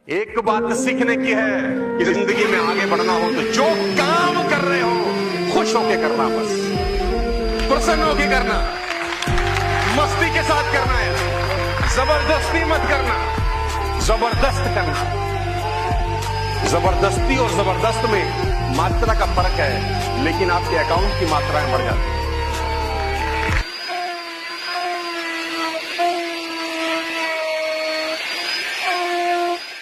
एक बात सीखने की है कि जिंदगी में आगे बढ़ना हो तो जो काम कर रहे हो खुश होके करना, बस प्रसन्न होके करना, मस्ती के साथ करना है, जबरदस्ती मत करना, जबरदस्त करना। जबरदस्ती और जबरदस्त में मात्रा का फर्क है, लेकिन आपके अकाउंट की मात्राएं बढ़ जाती है।